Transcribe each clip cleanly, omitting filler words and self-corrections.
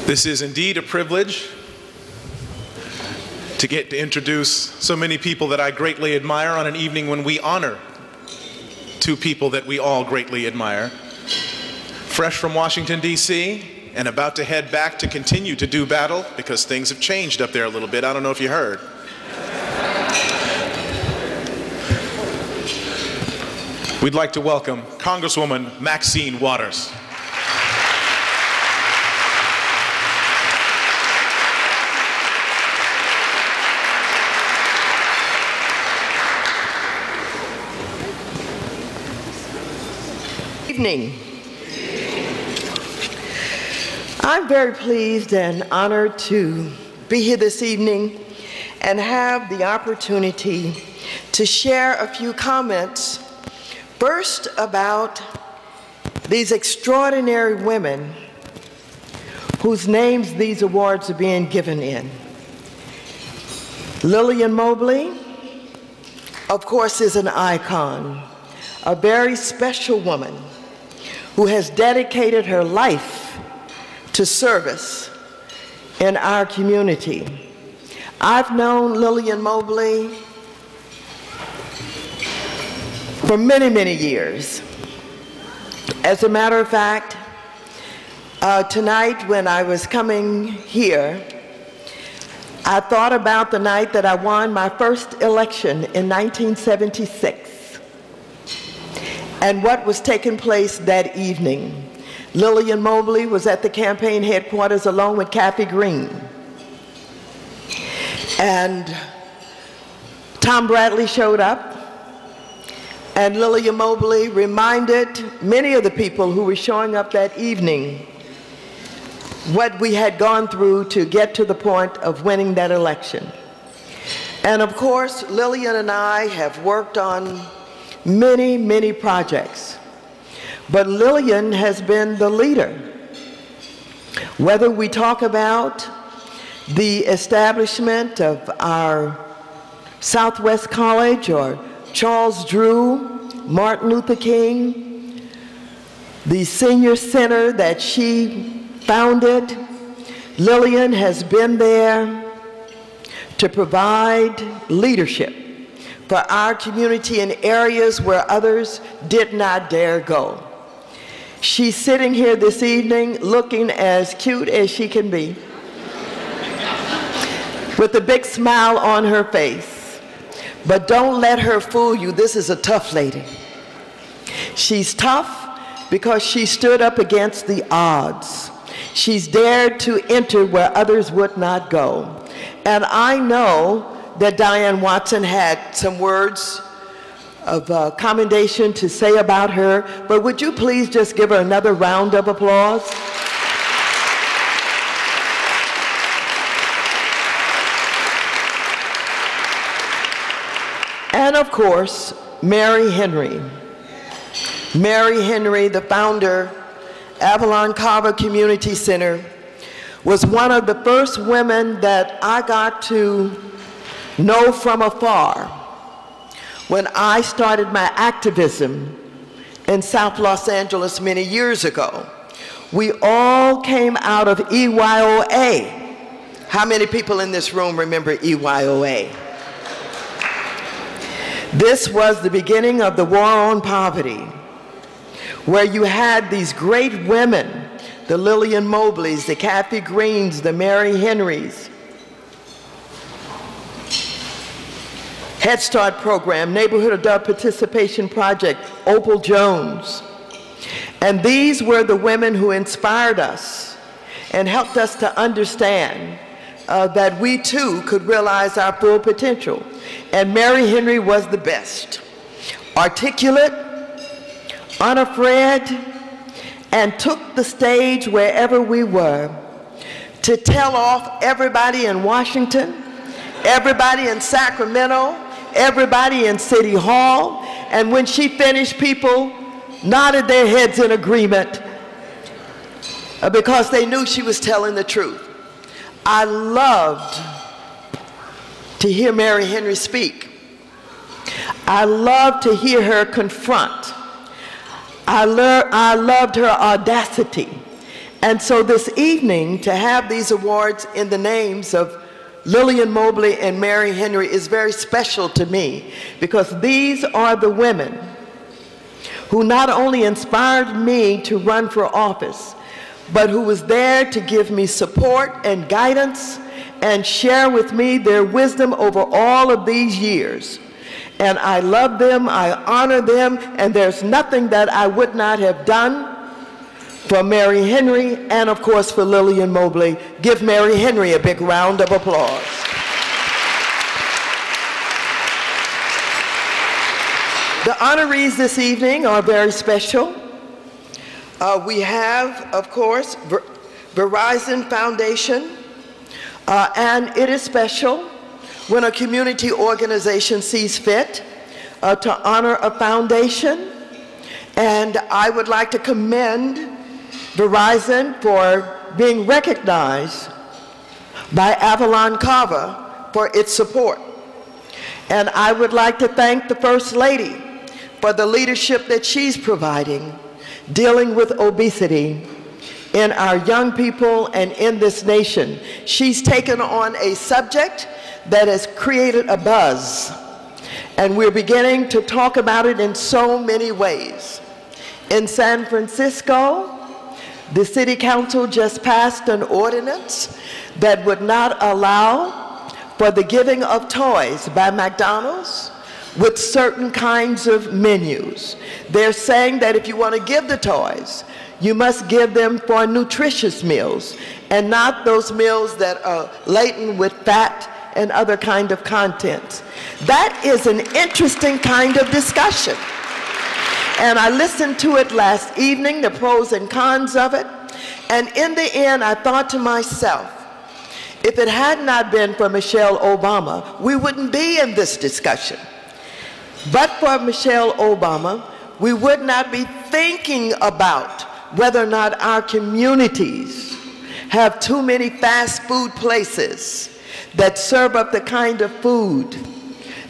This is indeed a privilege to get to introduce so many people that I greatly admire on an evening when we honor two people that we all greatly admire. Fresh from Washington, D.C., and about to head back to continue to do battle because things have changed up there a little bit. I don't know if you heard. We'd like to welcome Congresswoman Maxine Waters. Evening. I'm very pleased and honored to be here this evening and have the opportunity to share a few comments, first about these extraordinary women whose names these awards are being given in. Lillian Mobley, of course, is an icon, a very special woman who has dedicated her life to service in our community. I've known Lillian Mobley for many, many years. As a matter of fact, tonight when I was coming here, I thought about the night that I won my first election in 1976 and what was taking place that evening. Lillian Mobley was at the campaign headquarters along with Kathy Green. And Tom Bradley showed up, and Lillian Mobley reminded many of the people who were showing up that evening what we had gone through to get to the point of winning that election. And of course, Lillian and I have worked on many, many projects. But Lillian has been the leader. Whether we talk about the establishment of our Southwest College or Charles Drew, Martin Luther King, the senior center that she founded, Lillian has been there to provide leadership for our community in areas where others did not dare go. She's sitting here this evening looking as cute as she can be, with a big smile on her face. But don't let her fool you. This is a tough lady. She's tough because she stood up against the odds. She's dared to enter where others would not go. And I know that Diane Watson had some words of commendation to say about her, but would you please just give her another round of applause? And of course, Mary Henry. Mary Henry, the founder, Avalon Carver Community Center, was one of the first women that I got to know from afar when I started my activism in South Los Angeles many years ago. We all came out of EYOA. How many people in this room remember EYOA? This was the beginning of the war on poverty, where you had these great women, the Lillian Mobleys, the Kathy Greens, the Mary Henrys, Head Start program, Neighborhood Adult Participation Project, Opal Jones. And these were the women who inspired us and helped us to understand that we too could realize our full potential. And Mary Henry was the best. Articulate, unafraid, and took the stage wherever we were to tell off everybody in Washington, everybody in Sacramento, everybody in City Hall. And when she finished, people nodded their heads in agreement because they knew she was telling the truth. I loved to hear Mary Henry speak. I loved to hear her confront. I loved her audacity And so this evening, to have these awards in the names of Lillian Mobley and Mary Henry is very special to me, because these are the women who not only inspired me to run for office, but who was there to give me support and guidance and share with me their wisdom over all of these years. And I love them, I honor them, and there's nothing that I would not have done for Mary Henry and, of course, for Lillian Mobley. Give Mary Henry a big round of applause. The honorees this evening are very special. We have, of course, Verizon Foundation, and it is special when a community organization sees fit to honor a foundation. And I would like to commend Verizon for being recognized by Avalon Carver for its support. And I would like to thank the First Lady for the leadership that she's providing, dealing with obesity in our young people and in this nation. She's taken on a subject that has created a buzz, and we're beginning to talk about it in so many ways. In San Francisco, the City Council just passed an ordinance that would not allow for the giving of toys by McDonald's with certain kinds of menus. They're saying that if you want to give the toys, you must give them for nutritious meals and not those meals that are laden with fat and other kind of contents. That is an interesting kind of discussion. And I listened to it last evening, the pros and cons of it. And in the end, I thought to myself, if it had not been for Michelle Obama, we wouldn't be in this discussion. But for Michelle Obama, we would not be thinking about whether or not our communities have too many fast food places that serve up the kind of food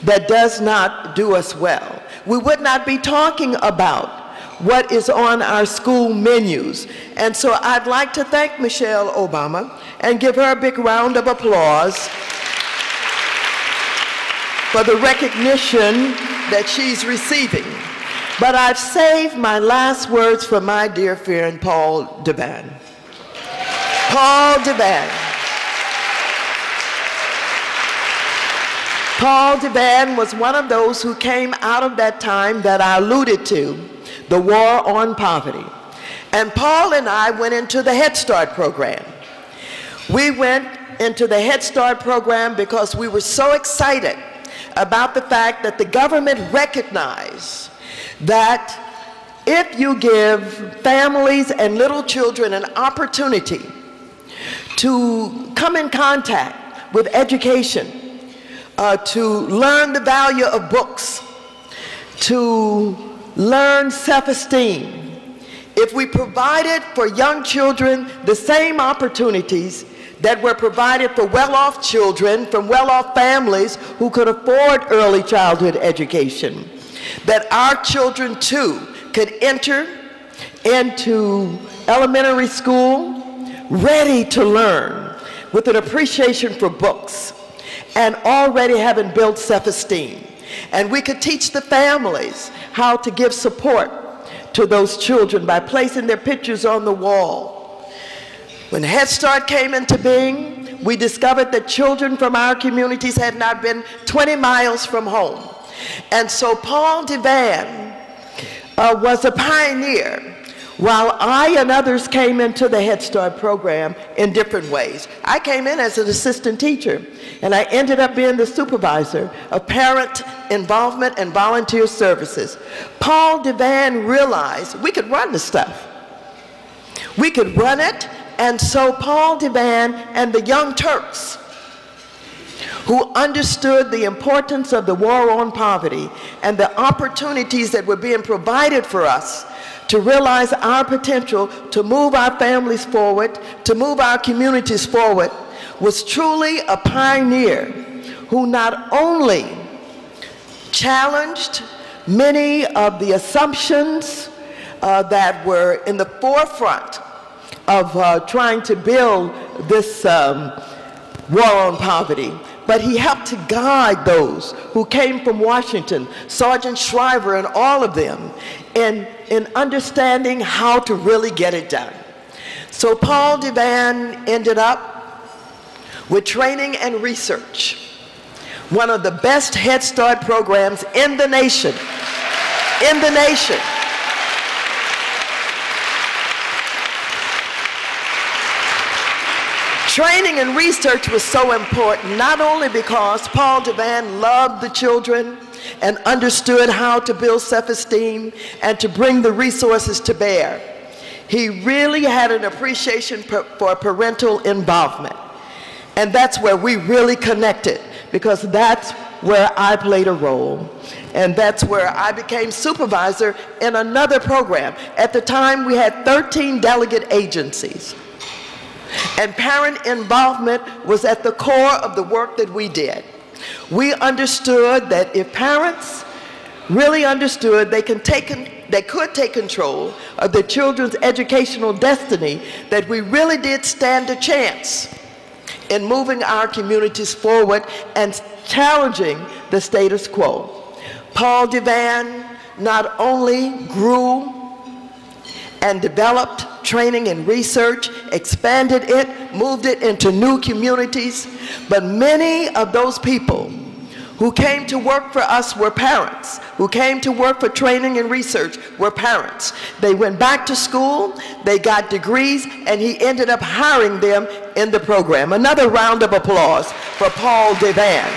that does not do us well. We would not be talking about what is on our school menus. And so I'd like to thank Michelle Obama and give her a big round of applause for the recognition that she's receiving. But I've saved my last words for my dear friend, Paul Devan. Paul Devan. Paul Devan was one of those who came out of that time that I alluded to, the war on poverty. And Paul and I went into the Head Start program. We went into the Head Start program because we were so excited about the fact that the government recognized that if you give families and little children an opportunity to come in contact with education, to learn the value of books, to learn self-esteem, if we provided for young children the same opportunities that were provided for well-off children from well-off families who could afford early childhood education, that our children too could enter into elementary school ready to learn with an appreciation for books and already having built self-esteem. And we could teach the families how to give support to those children by placing their pictures on the wall. When Head Start came into being, we discovered that children from our communities had not been 20 miles from home. And so Paul Devan was a pioneer, while I and others came into the Head Start program in different ways. I came in as an assistant teacher, and I ended up being the supervisor of parent involvement and volunteer services. Paul Devan realized we could run the stuff. We could run it, and so Paul Devan and the Young Turks, who understood the importance of the war on poverty and the opportunities that were being provided for us to realize our potential, to move our families forward, to move our communities forward, was truly a pioneer who not only challenged many of the assumptions that were in the forefront of trying to build this war on poverty. But he helped to guide those who came from Washington, Sergeant Shriver and all of them, in understanding how to really get it done. So Paul DeVan ended up with training and research, one of the best Head Start programs in the nation. In the nation. Training and research was so important, not only because Paul DeVan loved the children and understood how to build self-esteem and to bring the resources to bear. He really had an appreciation for parental involvement. And that's where we really connected, because that's where I played a role. And that's where I became supervisor in another program. At the time, we had 13 delegate agencies. And parent involvement was at the core of the work that we did. We understood that if parents really understood they could take control of their children's educational destiny, that we really did stand a chance in moving our communities forward and challenging the status quo. Paul DeVan not only grew and developed training and research, expanded it, moved it into new communities, but many of those people who came to work for us were parents, who came to work for training and research were parents. They went back to school, they got degrees, and he ended up hiring them in the program. Another round of applause for Paul DeVan.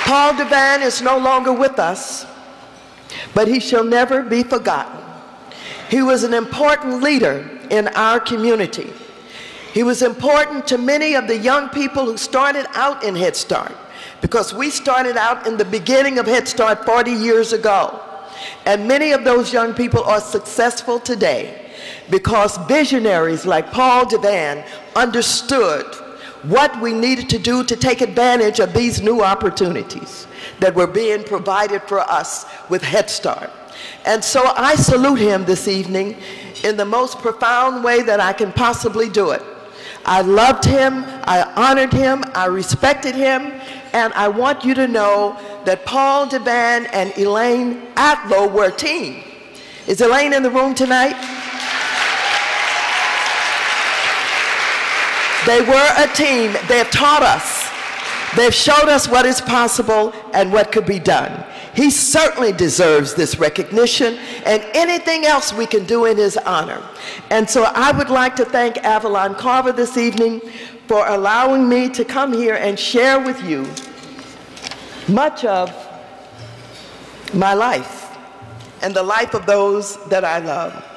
Paul DeVan is no longer with us, but he shall never be forgotten. He was an important leader in our community. He was important to many of the young people who started out in Head Start, because we started out in the beginning of Head Start 40 years ago. And many of those young people are successful today because visionaries like Paul DeVan understood what we needed to do to take advantage of these new opportunities that were being provided for us with Head Start. And so I salute him this evening in the most profound way that I can possibly do it. I loved him, I honored him, I respected him, and I want you to know that Paul DeVan and Elaine Atlow were a team. Is Elaine in the room tonight? They were a team. They've taught us. They've showed us what is possible and what could be done. He certainly deserves this recognition and anything else we can do in his honor. And so I would like to thank Avalon Carver this evening for allowing me to come here and share with you much of my life and the life of those that I love.